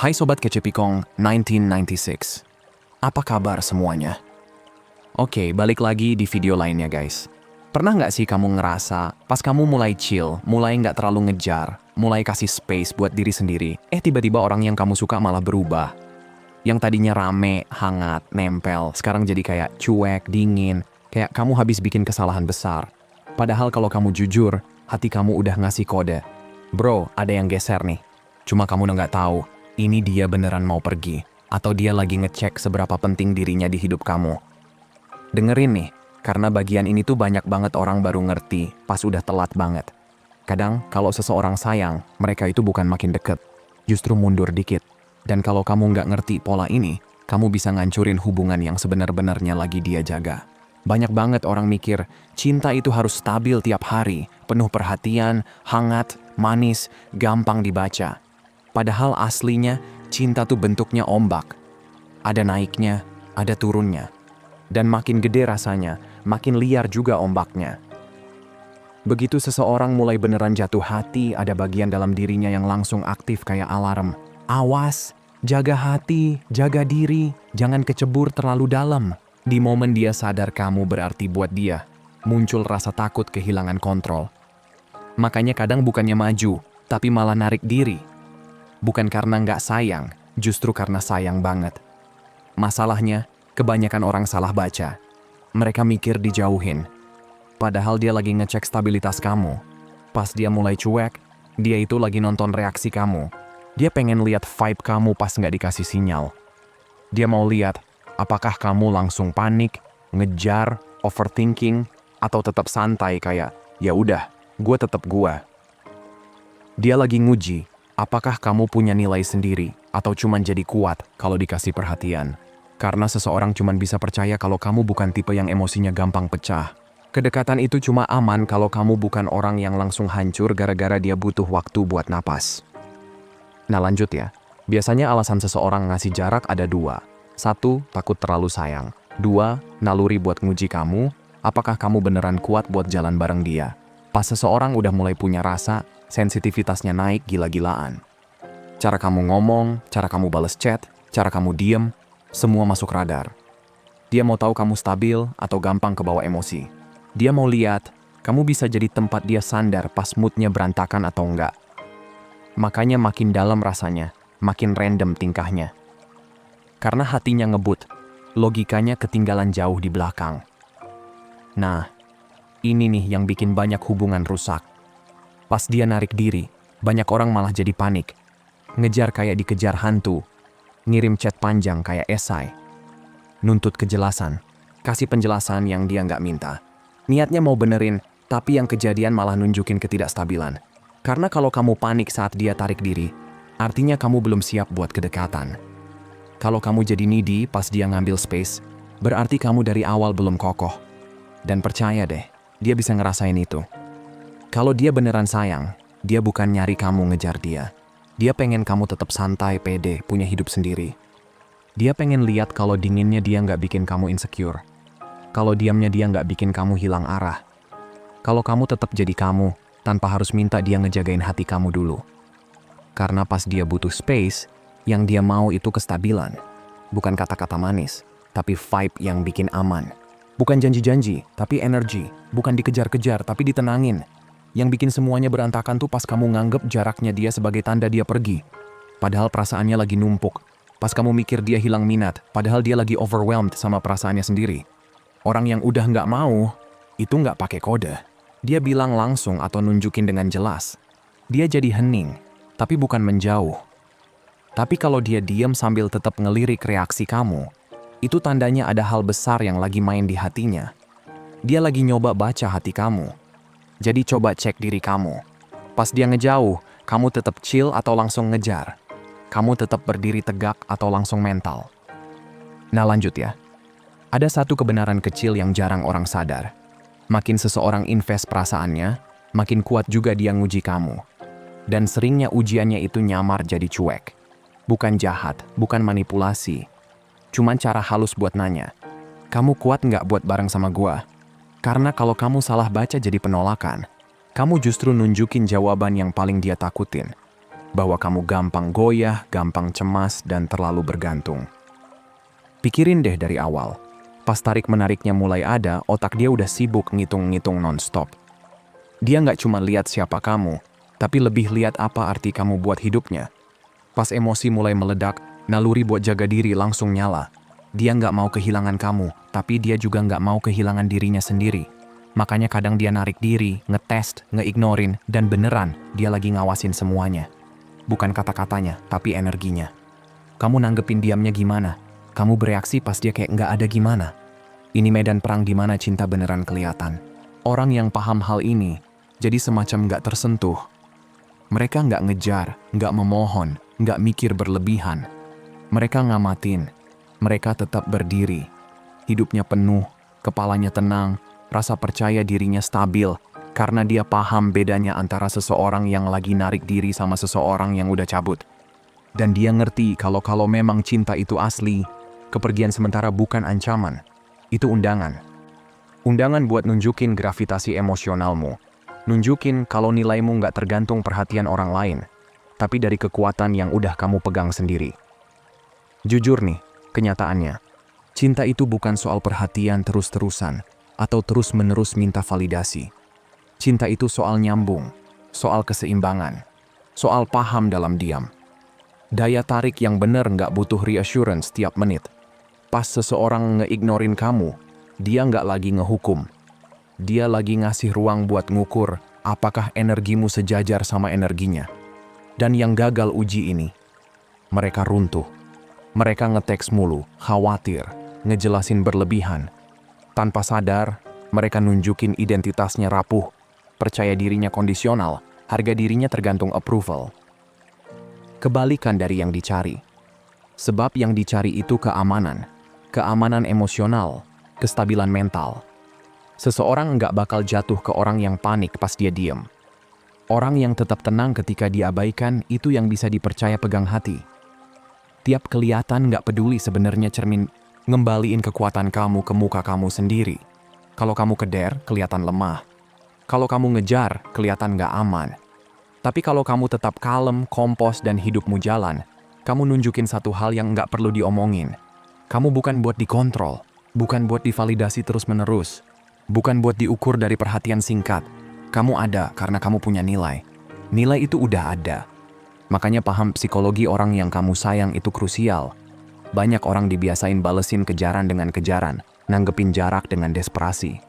Hai Sobat Kecepikong 1996. Apa kabar semuanya? Oke, balik lagi di video lainnya guys. Pernah nggak sih kamu ngerasa pas kamu mulai chill, mulai nggak terlalu ngejar, mulai kasih space buat diri sendiri, tiba-tiba orang yang kamu suka malah berubah. Yang tadinya rame, hangat, nempel, sekarang jadi kayak cuek, dingin, kayak kamu habis bikin kesalahan besar. Padahal kalau kamu jujur, hati kamu udah ngasih kode. Bro, ada yang geser nih. Cuma kamu nggak tahu. Ini dia beneran mau pergi, atau dia lagi ngecek seberapa penting dirinya di hidup kamu. Dengerin nih, karena bagian ini tuh banyak banget orang baru ngerti pas udah telat banget. Kadang kalau seseorang sayang, mereka itu bukan makin deket, justru mundur dikit. Dan kalau kamu nggak ngerti pola ini, kamu bisa ngancurin hubungan yang sebenar-benarnya lagi dia jaga. Banyak banget orang mikir, cinta itu harus stabil tiap hari, penuh perhatian, hangat, manis, gampang dibaca. Padahal aslinya, cinta tuh bentuknya ombak. Ada naiknya, ada turunnya. Dan makin gede rasanya, makin liar juga ombaknya. Begitu seseorang mulai beneran jatuh hati, ada bagian dalam dirinya yang langsung aktif kayak alarm. Awas, jaga hati, jaga diri, jangan kecebur terlalu dalam. Di momen dia sadar kamu berarti buat dia, muncul rasa takut kehilangan kontrol. Makanya kadang bukannya maju, tapi malah narik diri. Bukan karena nggak sayang, justru karena sayang banget. Masalahnya, kebanyakan orang salah baca. Mereka mikir dijauhin. Padahal dia lagi ngecek stabilitas kamu. Pas dia mulai cuek, dia itu lagi nonton reaksi kamu. Dia pengen lihat vibe kamu pas nggak dikasih sinyal. Dia mau lihat, apakah kamu langsung panik, ngejar, overthinking, atau tetap santai kayak, ya udah, gue tetap gue. Dia lagi nguji, apakah kamu punya nilai sendiri atau cuman jadi kuat kalau dikasih perhatian? Karena seseorang cuman bisa percaya kalau kamu bukan tipe yang emosinya gampang pecah. Kedekatan itu cuma aman kalau kamu bukan orang yang langsung hancur gara-gara dia butuh waktu buat napas. Nah lanjut ya. Biasanya alasan seseorang ngasih jarak ada dua. Satu, takut terlalu sayang. Dua, naluri buat nguji kamu. Apakah kamu beneran kuat buat jalan bareng dia? Pas seseorang udah mulai punya rasa, sensitivitasnya naik gila-gilaan. Cara kamu ngomong, cara kamu bales chat, cara kamu diem, semua masuk radar. Dia mau tahu kamu stabil atau gampang kebawa emosi. Dia mau lihat, kamu bisa jadi tempat dia sandar pas moodnya berantakan atau enggak. Makanya makin dalam rasanya, makin random tingkahnya. Karena hatinya ngebut, logikanya ketinggalan jauh di belakang. Nah, ini nih yang bikin banyak hubungan rusak. Pas dia narik diri, banyak orang malah jadi panik. Ngejar kayak dikejar hantu. Ngirim chat panjang kayak esai. Nuntut kejelasan. Kasih penjelasan yang dia nggak minta. Niatnya mau benerin, tapi yang kejadian malah nunjukin ketidakstabilan. Karena kalau kamu panik saat dia tarik diri, artinya kamu belum siap buat kedekatan. Kalau kamu jadi needy pas dia ngambil space, berarti kamu dari awal belum kokoh. Dan percaya deh, dia bisa ngerasain itu. Kalau dia beneran sayang, dia bukan nyari kamu ngejar dia. Dia pengen kamu tetap santai, pede, punya hidup sendiri. Dia pengen lihat kalau dinginnya dia nggak bikin kamu insecure. Kalau diamnya dia nggak bikin kamu hilang arah. Kalau kamu tetap jadi kamu, tanpa harus minta dia ngejagain hati kamu dulu. Karena pas dia butuh space, yang dia mau itu kestabilan. Bukan kata-kata manis, tapi vibe yang bikin aman. Bukan janji-janji, tapi energi. Bukan dikejar-kejar, tapi ditenangin. Yang bikin semuanya berantakan tuh pas kamu nganggep jaraknya dia sebagai tanda dia pergi. Padahal perasaannya lagi numpuk. Pas kamu mikir dia hilang minat, padahal dia lagi overwhelmed sama perasaannya sendiri. Orang yang udah nggak mau, itu nggak pakai kode. Dia bilang langsung atau nunjukin dengan jelas. Dia jadi hening, tapi bukan menjauh. Tapi kalau dia diam sambil tetap ngelirik reaksi kamu, itu tandanya ada hal besar yang lagi main di hatinya. Dia lagi nyoba baca hati kamu. Jadi coba cek diri kamu. Pas dia ngejauh, kamu tetap chill atau langsung ngejar? Kamu tetap berdiri tegak atau langsung mental? Nah lanjut ya. Ada satu kebenaran kecil yang jarang orang sadar. Makin seseorang invest perasaannya, makin kuat juga dia nguji kamu. Dan seringnya ujiannya itu nyamar jadi cuek. Bukan jahat, bukan manipulasi. Cuman cara halus buat nanya, kamu kuat nggak buat bareng sama gua? Karena kalau kamu salah baca jadi penolakan, kamu justru nunjukin jawaban yang paling dia takutin. bahwa kamu gampang goyah, gampang cemas, dan terlalu bergantung. Pikirin deh dari awal. Pas tarik-menariknya mulai ada, otak dia udah sibuk ngitung-ngitung non-stop. Dia nggak cuma lihat siapa kamu, tapi lebih lihat apa arti kamu buat hidupnya. Pas emosi mulai meledak, naluri buat jaga diri langsung nyala. Dia nggak mau kehilangan kamu, tapi dia juga nggak mau kehilangan dirinya sendiri. Makanya kadang dia narik diri, ngetest, ngeignorin, dan beneran dia lagi ngawasin semuanya. Bukan kata-katanya, tapi energinya. Kamu nanggepin diamnya gimana? Kamu bereaksi pas dia kayak nggak ada gimana? Ini medan perang di mana cinta beneran kelihatan. Orang yang paham hal ini, jadi semacam nggak tersentuh. Mereka nggak ngejar, nggak memohon, nggak mikir berlebihan. Mereka ngamatin. Mereka tetap berdiri. Hidupnya penuh, kepalanya tenang, rasa percaya dirinya stabil, karena dia paham bedanya antara seseorang yang lagi narik diri sama seseorang yang udah cabut. Dan dia ngerti kalau memang cinta itu asli, kepergian sementara bukan ancaman. Itu undangan. Undangan buat nunjukin gravitasi emosionalmu. Nunjukin kalau nilaimu nggak tergantung perhatian orang lain, tapi dari kekuatan yang udah kamu pegang sendiri. Jujur nih, kenyataannya, cinta itu bukan soal perhatian terus-terusan atau terus-menerus minta validasi. Cinta itu soal nyambung, soal keseimbangan, soal paham dalam diam. Daya tarik yang bener nggak butuh reassurance tiap menit. Pas seseorang ngeignorin kamu, dia nggak lagi ngehukum. Dia lagi ngasih ruang buat ngukur apakah energimu sejajar sama energinya. Dan yang gagal uji ini, mereka runtuh. Mereka ngeteks mulu, khawatir, ngejelasin berlebihan. Tanpa sadar, mereka nunjukin identitasnya rapuh, percaya dirinya kondisional, harga dirinya tergantung approval. Kebalikan dari yang dicari. Sebab yang dicari itu keamanan emosional, kestabilan mental. Seseorang nggak bakal jatuh ke orang yang panik pas dia diem. Orang yang tetap tenang ketika diabaikan itu yang bisa dipercaya pegang hati. Tiap kelihatan nggak peduli sebenarnya cermin ngembaliin kekuatan kamu ke muka kamu sendiri. Kalau kamu keder, kelihatan lemah. Kalau kamu ngejar, kelihatan nggak aman. Tapi kalau kamu tetap kalem, kompos, dan hidupmu jalan, kamu nunjukin satu hal yang nggak perlu diomongin. Kamu bukan buat dikontrol, bukan buat divalidasi terus-menerus. Bukan buat diukur dari perhatian singkat. Kamu ada karena kamu punya nilai. Nilai itu udah ada. Makanya paham psikologi orang yang kamu sayang itu krusial. Banyak orang dibiasain balesin kejaran dengan kejaran, nanggepin jarak dengan desperasi.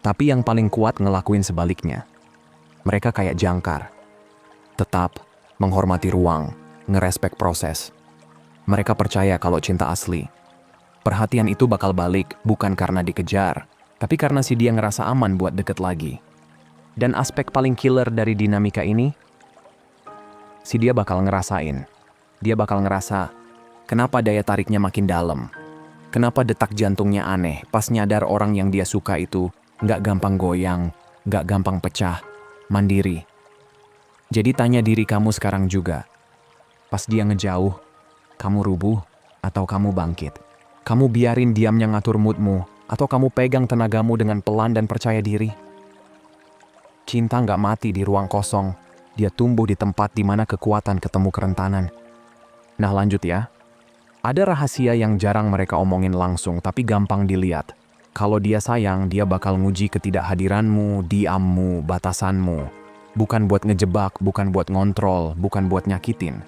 Tapi yang paling kuat ngelakuin sebaliknya. Mereka kayak jangkar. Tetap menghormati ruang, ngerespek proses. Mereka percaya kalau cinta asli. Perhatian itu bakal balik bukan karena dikejar, tapi karena si dia ngerasa aman buat deket lagi. Dan aspek paling killer dari dinamika ini, si dia bakal ngerasain. Dia bakal ngerasa, kenapa daya tariknya makin dalam? Kenapa detak jantungnya aneh pas nyadar orang yang dia suka itu nggak gampang goyang, nggak gampang pecah, mandiri. Jadi tanya diri kamu sekarang juga. Pas dia ngejauh, kamu rubuh atau kamu bangkit? Kamu biarin diamnya ngatur moodmu, atau kamu pegang tenagamu dengan pelan dan percaya diri? Cinta nggak mati di ruang kosong, dia tumbuh di tempat di mana kekuatan ketemu kerentanan. Nah lanjut ya. Ada rahasia yang jarang mereka omongin langsung tapi gampang dilihat. Kalau dia sayang, dia bakal nguji ketidakhadiranmu, diammu, batasanmu. Bukan buat ngejebak, bukan buat ngontrol, bukan buat nyakitin.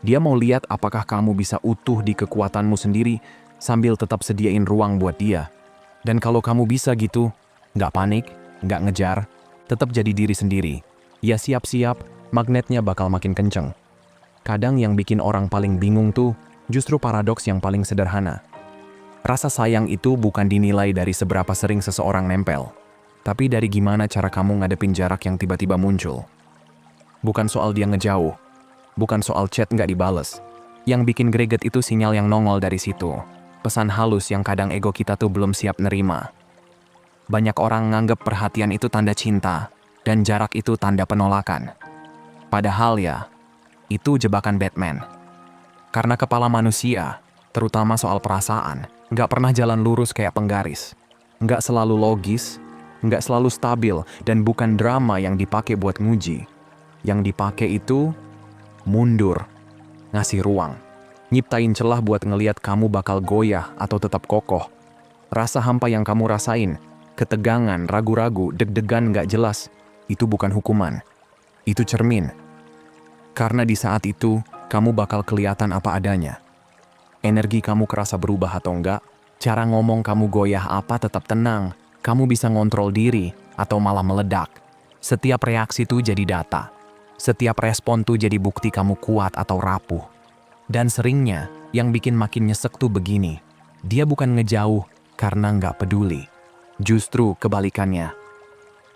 Dia mau lihat apakah kamu bisa utuh di kekuatanmu sendiri sambil tetap sediain ruang buat dia. Dan kalau kamu bisa gitu, nggak panik, nggak ngejar, tetap jadi diri sendiri. Ya siap-siap, magnetnya bakal makin kenceng. Kadang yang bikin orang paling bingung tuh, justru paradoks yang paling sederhana. Rasa sayang itu bukan dinilai dari seberapa sering seseorang nempel, tapi dari gimana cara kamu ngadepin jarak yang tiba-tiba muncul. Bukan soal dia ngejauh, bukan soal chat nggak dibales. Yang bikin greget itu sinyal yang nongol dari situ. Pesan halus yang kadang ego kita tuh belum siap nerima. Banyak orang nganggep perhatian itu tanda cinta, dan jarak itu tanda penolakan. Padahal ya, itu jebakan Batman. Karena kepala manusia, terutama soal perasaan, nggak pernah jalan lurus kayak penggaris. Nggak selalu logis, nggak selalu stabil, dan bukan drama yang dipakai buat nguji. Yang dipakai itu mundur, ngasih ruang, nyiptain celah buat ngeliat kamu bakal goyah atau tetap kokoh. Rasa hampa yang kamu rasain, ketegangan, ragu-ragu, deg-degan gak jelas, itu bukan hukuman. Itu cermin. Karena di saat itu, kamu bakal kelihatan apa adanya. Energi kamu kerasa berubah atau enggak, cara ngomong kamu goyah apa tetap tenang, kamu bisa ngontrol diri atau malah meledak. Setiap reaksi tuh jadi data. Setiap respon tuh jadi bukti kamu kuat atau rapuh. Dan seringnya, yang bikin makin nyesek tuh begini. Dia bukan ngejauh karena nggak peduli. Justru kebalikannya.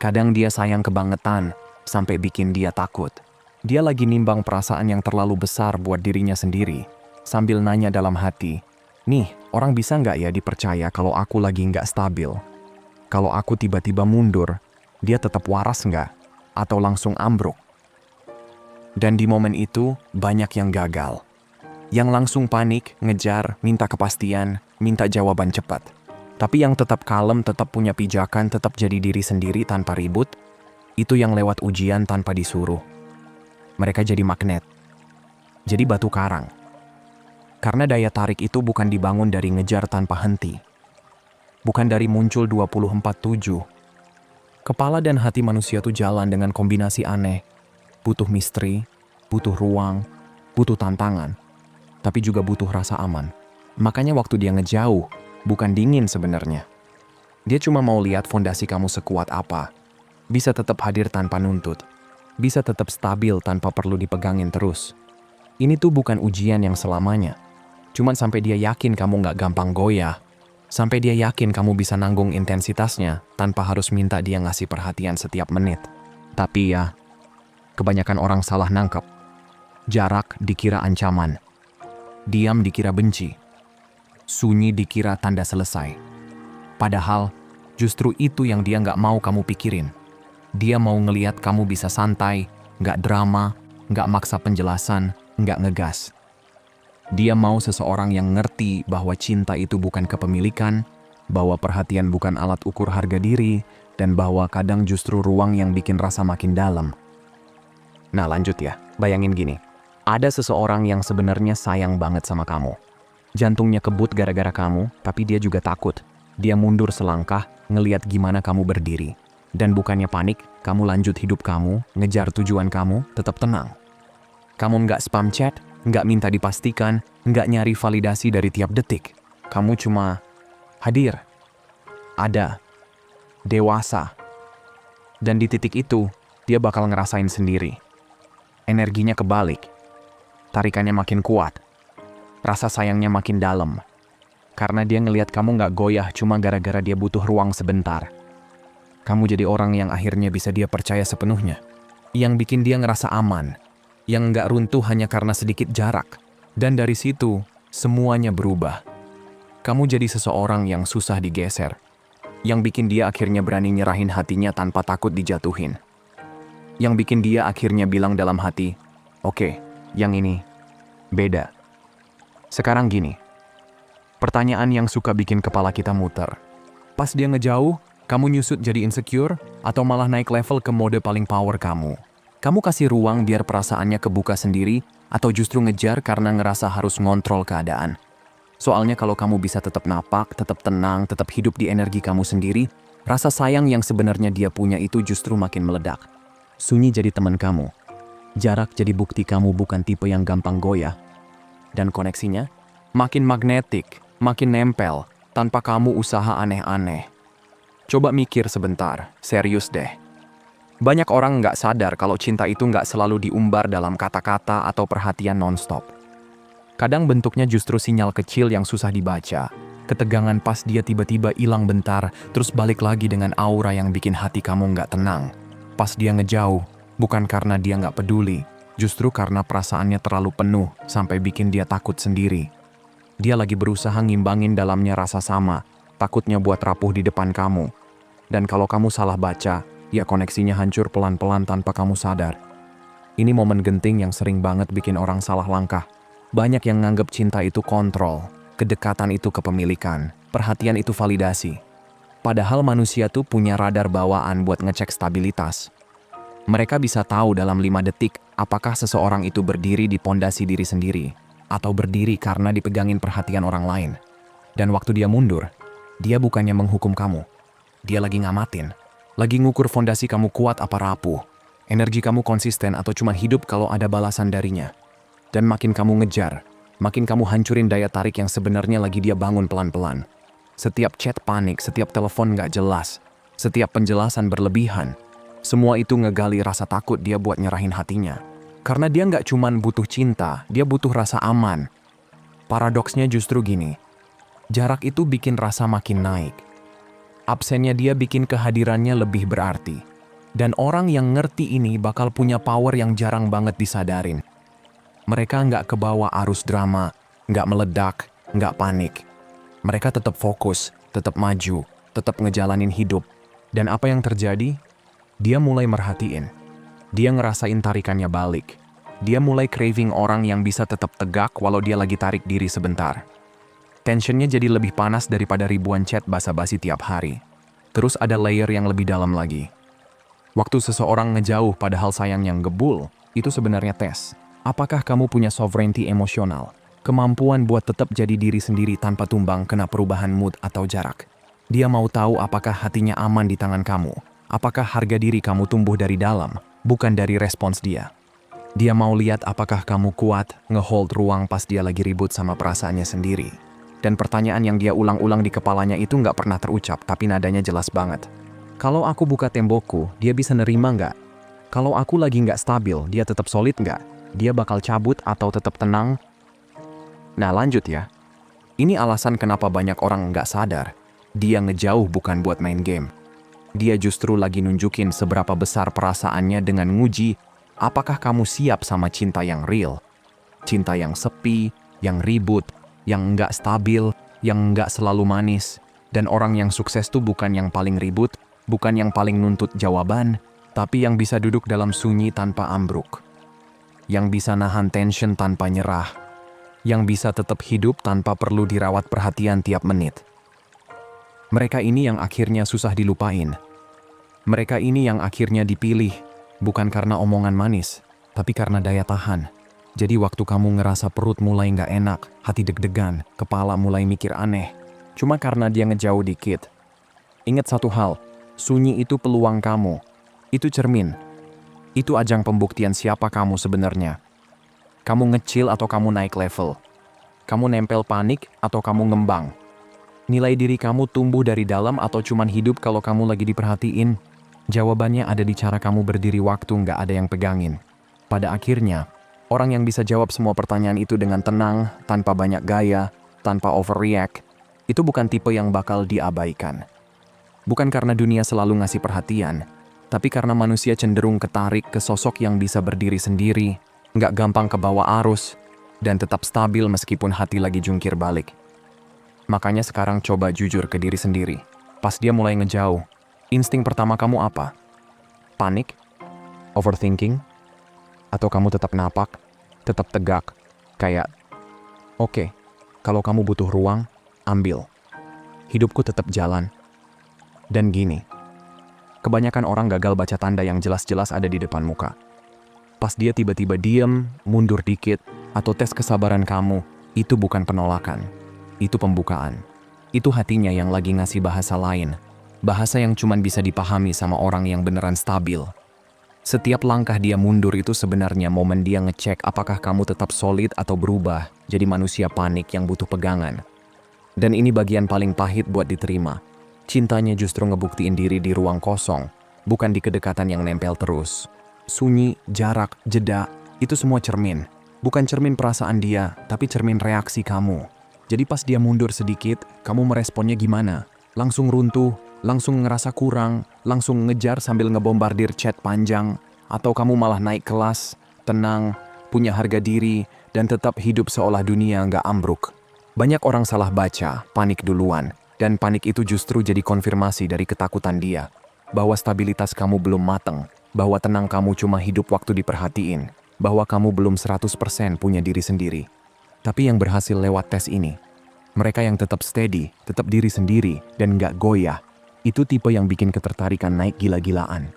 Kadang dia sayang kebangetan sampai bikin dia takut. Dia lagi nimbang perasaan yang terlalu besar buat dirinya sendiri. Sambil nanya dalam hati, nih, orang bisa nggak ya dipercaya kalau aku lagi nggak stabil? Kalau aku tiba-tiba mundur, dia tetap waras nggak? Atau langsung ambruk? Dan di momen itu, banyak yang gagal. Yang langsung panik, ngejar, minta kepastian, minta jawaban cepat. Tapi yang tetap kalem, tetap punya pijakan, tetap jadi diri sendiri tanpa ribut, itu yang lewat ujian tanpa disuruh. Mereka jadi magnet. Jadi batu karang. Karena daya tarik itu bukan dibangun dari ngejar tanpa henti. Bukan dari muncul 24/7. Kepala dan hati manusia tuh jalan dengan kombinasi aneh. Butuh misteri, butuh ruang, butuh tantangan, tapi juga butuh rasa aman. Makanya waktu dia ngejauh, bukan dingin sebenarnya. Dia cuma mau lihat fondasi kamu sekuat apa. Bisa tetap hadir tanpa nuntut. Bisa tetap stabil tanpa perlu dipegangin terus. Ini tuh bukan ujian yang selamanya. Cuman sampai dia yakin kamu nggak gampang goyah. Sampai dia yakin kamu bisa nanggung intensitasnya tanpa harus minta dia ngasih perhatian setiap menit. Tapi ya, kebanyakan orang salah nangkep. Jarak dikira ancaman. Diam dikira benci. Sunyi dikira tanda selesai. Padahal, justru itu yang dia nggak mau kamu pikirin. Dia mau ngeliat kamu bisa santai, nggak drama, nggak maksa penjelasan, nggak ngegas. Dia mau seseorang yang ngerti bahwa cinta itu bukan kepemilikan, bahwa perhatian bukan alat ukur harga diri, dan bahwa kadang justru ruang yang bikin rasa makin dalam. Nah lanjut ya, bayangin gini. Ada seseorang yang sebenarnya sayang banget sama kamu. Jantungnya kebut gara-gara kamu, tapi dia juga takut. Dia mundur selangkah, ngeliat gimana kamu berdiri. Dan bukannya panik, kamu lanjut hidup kamu, ngejar tujuan kamu, tetap tenang. Kamu nggak spam chat, nggak minta dipastikan, nggak nyari validasi dari tiap detik. Kamu cuma hadir, ada, dewasa. Dan di titik itu, dia bakal ngerasain sendiri. Energinya kebalik. Tarikannya makin kuat. Rasa sayangnya makin dalam. Karena dia ngelihat kamu nggak goyah cuma gara-gara dia butuh ruang sebentar. Kamu jadi orang yang akhirnya bisa dia percaya sepenuhnya. Yang bikin dia ngerasa aman. Yang nggak runtuh hanya karena sedikit jarak. Dan dari situ, semuanya berubah. Kamu jadi seseorang yang susah digeser. Yang bikin dia akhirnya berani nyerahin hatinya tanpa takut dijatuhin. Yang bikin dia akhirnya bilang dalam hati, oke, yang ini beda. Sekarang gini, pertanyaan yang suka bikin kepala kita muter. Pas dia ngejauh, kamu nyusut jadi insecure atau malah naik level ke mode paling power kamu? Kamu kasih ruang biar perasaannya kebuka sendiri atau justru ngejar karena ngerasa harus ngontrol keadaan? Soalnya kalau kamu bisa tetap napak, tetap tenang, tetap hidup di energi kamu sendiri, rasa sayang yang sebenarnya dia punya itu justru makin meledak. Sunyi jadi teman kamu. Jarak jadi bukti kamu bukan tipe yang gampang goyah. Dan koneksinya makin magnetik, makin nempel, tanpa kamu usaha aneh-aneh. Coba mikir sebentar, serius deh. Banyak orang nggak sadar kalau cinta itu nggak selalu diumbar dalam kata-kata atau perhatian nonstop. Kadang bentuknya justru sinyal kecil yang susah dibaca. Ketegangan pas dia tiba-tiba hilang bentar, terus balik lagi dengan aura yang bikin hati kamu nggak tenang. Pas dia ngejauh, bukan karena dia nggak peduli, justru karena perasaannya terlalu penuh sampai bikin dia takut sendiri. Dia lagi berusaha ngimbangin dalamnya rasa sama, takutnya buat rapuh di depan kamu. Dan kalau kamu salah baca, ya koneksinya hancur pelan-pelan tanpa kamu sadar. Ini momen genting yang sering banget bikin orang salah langkah. Banyak yang nganggep cinta itu kontrol, kedekatan itu kepemilikan, perhatian itu validasi. Padahal manusia tuh punya radar bawaan buat ngecek stabilitas. Mereka bisa tahu dalam 5 detik apakah seseorang itu berdiri di pondasi diri sendiri atau berdiri karena dipegangin perhatian orang lain. Dan waktu dia mundur, dia bukannya menghukum kamu. Dia lagi ngamatin, lagi ngukur fondasi kamu kuat apa rapuh, energi kamu konsisten atau cuma hidup kalau ada balasan darinya. Dan makin kamu ngejar, makin kamu hancurin daya tarik yang sebenarnya lagi dia bangun pelan-pelan. Setiap chat panik, setiap telepon nggak jelas, setiap penjelasan berlebihan, semua itu ngegali rasa takut dia buat nyerahin hatinya. Karena dia nggak cuman butuh cinta, dia butuh rasa aman. Paradoksnya justru gini, jarak itu bikin rasa makin naik. Absennya dia bikin kehadirannya lebih berarti. Dan orang yang ngerti ini bakal punya power yang jarang banget disadarin. Mereka nggak kebawa arus drama, nggak meledak, nggak panik. Mereka tetap fokus, tetap maju, tetap ngejalanin hidup. Dan apa yang terjadi? Dia mulai merhatiin. Dia ngerasain tarikannya balik. Dia mulai craving orang yang bisa tetap tegak walau dia lagi tarik diri sebentar. Tensionnya jadi lebih panas daripada ribuan chat basa-basi tiap hari. Terus ada layer yang lebih dalam lagi. Waktu seseorang ngejauh padahal sayangnya ngebul, itu sebenarnya tes. Apakah kamu punya sovereignty emosional? Kemampuan buat tetap jadi diri sendiri tanpa tumbang kena perubahan mood atau jarak. Dia mau tahu apakah hatinya aman di tangan kamu. Apakah harga diri kamu tumbuh dari dalam, bukan dari respons dia. Dia mau lihat apakah kamu kuat ngehold ruang pas dia lagi ribut sama perasaannya sendiri. Dan pertanyaan yang dia ulang-ulang di kepalanya itu nggak pernah terucap, tapi nadanya jelas banget. Kalau aku buka tembokku, dia bisa nerima nggak? Kalau aku lagi nggak stabil, dia tetap solid nggak? Dia bakal cabut atau tetap tenang? Nah lanjut ya. Ini alasan kenapa banyak orang nggak sadar. Dia ngejauh bukan buat main game. Dia justru lagi nunjukin seberapa besar perasaannya dengan nguji apakah kamu siap sama cinta yang real. Cinta yang sepi, yang ribut, yang nggak stabil, yang nggak selalu manis. Dan orang yang sukses tuh bukan yang paling ribut, bukan yang paling nuntut jawaban, tapi yang bisa duduk dalam sunyi tanpa ambruk. Yang bisa nahan tension tanpa nyerah. Yang bisa tetap hidup tanpa perlu dirawat perhatian tiap menit. Mereka ini yang akhirnya susah dilupain. Mereka ini yang akhirnya dipilih, bukan karena omongan manis, tapi karena daya tahan. Jadi waktu kamu ngerasa perut mulai nggak enak, hati deg-degan, kepala mulai mikir aneh, cuma karena dia ngejauh dikit. Ingat satu hal, sunyi itu peluang kamu. Itu cermin. Itu ajang pembuktian siapa kamu sebenarnya. Kamu ngecil atau kamu naik level. Kamu nempel panik atau kamu ngembang. Nilai diri kamu tumbuh dari dalam atau cuman hidup kalau kamu lagi diperhatiin? Jawabannya ada di cara kamu berdiri waktu nggak ada yang pegangin. Pada akhirnya, orang yang bisa jawab semua pertanyaan itu dengan tenang, tanpa banyak gaya, tanpa overreact, itu bukan tipe yang bakal diabaikan. Bukan karena dunia selalu ngasih perhatian, tapi karena manusia cenderung ketarik ke sosok yang bisa berdiri sendiri, nggak gampang kebawa arus, dan tetap stabil meskipun hati lagi jungkir balik. Makanya sekarang coba jujur ke diri sendiri. Pas dia mulai ngejauh, insting pertama kamu apa? Panik? Overthinking? Atau kamu tetap napak? Tetap tegak? Kayak, oke, kalau kamu butuh ruang, ambil. Hidupku tetap jalan. Dan gini, kebanyakan orang gagal baca tanda yang jelas-jelas ada di depan muka. Pas dia tiba-tiba diem, mundur dikit, atau tes kesabaran kamu, itu bukan penolakan. Itu pembukaan. Itu hatinya yang lagi ngasih bahasa lain. Bahasa yang cuman bisa dipahami sama orang yang beneran stabil. Setiap langkah dia mundur itu sebenarnya momen dia ngecek apakah kamu tetap solid atau berubah jadi manusia panik yang butuh pegangan. Dan ini bagian paling pahit buat diterima. Cintanya justru ngebuktiin diri di ruang kosong, bukan di kedekatan yang nempel terus. Sunyi, jarak, jeda, itu semua cermin. Bukan cermin perasaan dia, tapi cermin reaksi kamu. Jadi pas dia mundur sedikit, kamu meresponnya gimana? Langsung runtuh, langsung ngerasa kurang, langsung ngejar sambil ngebombardir chat panjang, atau kamu malah naik kelas, tenang, punya harga diri, dan tetap hidup seolah dunia nggak ambruk. Banyak orang salah baca, panik duluan, dan panik itu justru jadi konfirmasi dari ketakutan dia, bahwa stabilitas kamu belum mateng, bahwa tenang kamu cuma hidup waktu diperhatiin, bahwa kamu belum 100% punya diri sendiri. Tapi yang berhasil lewat tes ini, mereka yang tetap steady, tetap diri sendiri, dan nggak goyah, itu tipe yang bikin ketertarikan naik gila-gilaan.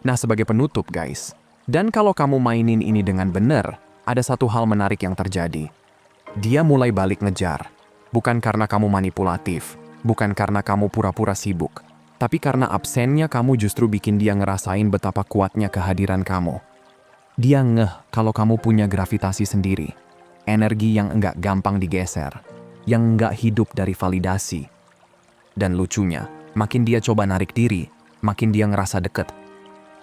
Nah, sebagai penutup guys, dan kalau kamu mainin ini dengan benar, ada satu hal menarik yang terjadi. Dia mulai balik ngejar. Bukan karena kamu manipulatif, bukan karena kamu pura-pura sibuk, tapi karena absennya kamu justru bikin dia ngerasain betapa kuatnya kehadiran kamu. Dia ngeh kalau kamu punya gravitasi sendiri, energi yang enggak gampang digeser, yang enggak hidup dari validasi. Dan lucunya, makin dia coba narik diri, makin dia ngerasa deket.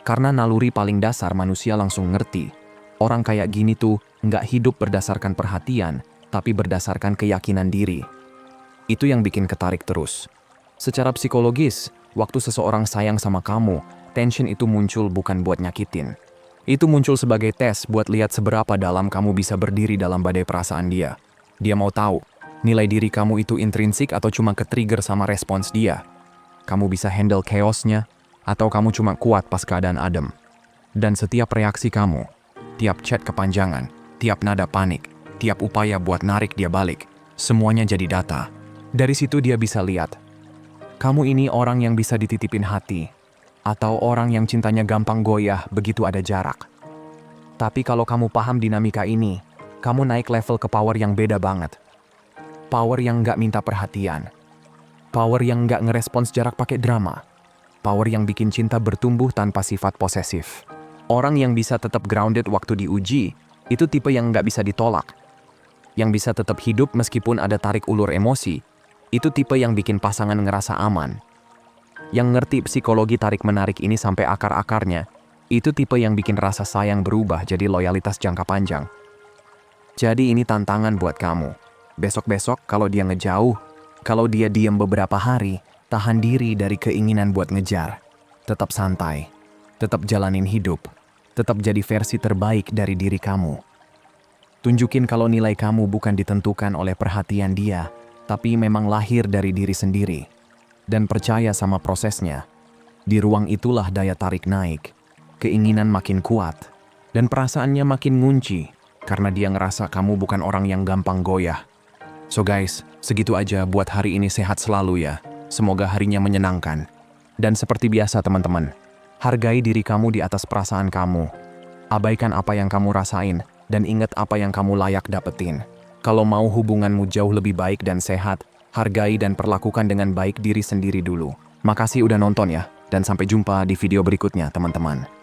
Karena naluri paling dasar manusia langsung ngerti, orang kayak gini tuh nggak hidup berdasarkan perhatian, tapi berdasarkan keyakinan diri. Itu yang bikin ketarik terus. Secara psikologis, waktu seseorang sayang sama kamu, tension itu muncul bukan buat nyakitin. Itu muncul sebagai tes buat lihat seberapa dalam kamu bisa berdiri dalam badai perasaan dia. Dia mau tahu, nilai diri kamu itu intrinsik atau cuma ke-trigger sama respons dia. Kamu bisa handle chaos-nya, atau kamu cuma kuat pas keadaan adem. Dan setiap reaksi kamu, tiap chat kepanjangan, tiap nada panik, tiap upaya buat narik dia balik, semuanya jadi data. Dari situ dia bisa lihat, kamu ini orang yang bisa dititipin hati, atau orang yang cintanya gampang goyah begitu ada jarak. Tapi kalau kamu paham dinamika ini, kamu naik level ke power yang beda banget. Power yang nggak minta perhatian. Power yang nggak ngerespons jarak pakai drama. Power yang bikin cinta bertumbuh tanpa sifat posesif. Orang yang bisa tetap grounded waktu diuji, itu tipe yang nggak bisa ditolak. Yang bisa tetap hidup meskipun ada tarik ulur emosi, itu tipe yang bikin pasangan ngerasa aman. Yang ngerti psikologi tarik-menarik ini sampai akar-akarnya, itu tipe yang bikin rasa sayang berubah jadi loyalitas jangka panjang. Jadi ini tantangan buat kamu. Besok-besok kalau dia ngejauh, kalau dia diem beberapa hari, tahan diri dari keinginan buat ngejar. Tetap santai, tetap jalanin hidup, tetap jadi versi terbaik dari diri kamu. Tunjukin kalau nilai kamu bukan ditentukan oleh perhatian dia, tapi memang lahir dari diri sendiri. Dan percaya sama prosesnya. Di ruang itulah daya tarik naik, keinginan makin kuat, dan perasaannya makin ngunci, karena dia ngerasa kamu bukan orang yang gampang goyah. So guys, segitu aja buat hari ini, sehat selalu ya. Semoga harinya menyenangkan. Dan seperti biasa teman-teman, hargai diri kamu di atas perasaan kamu. Abaikan apa yang kamu rasain, dan ingat apa yang kamu layak dapetin. Kalau mau hubunganmu jauh lebih baik dan sehat, hargai dan perlakukan dengan baik diri sendiri dulu. Makasih udah nonton ya, dan sampai jumpa di video berikutnya teman-teman.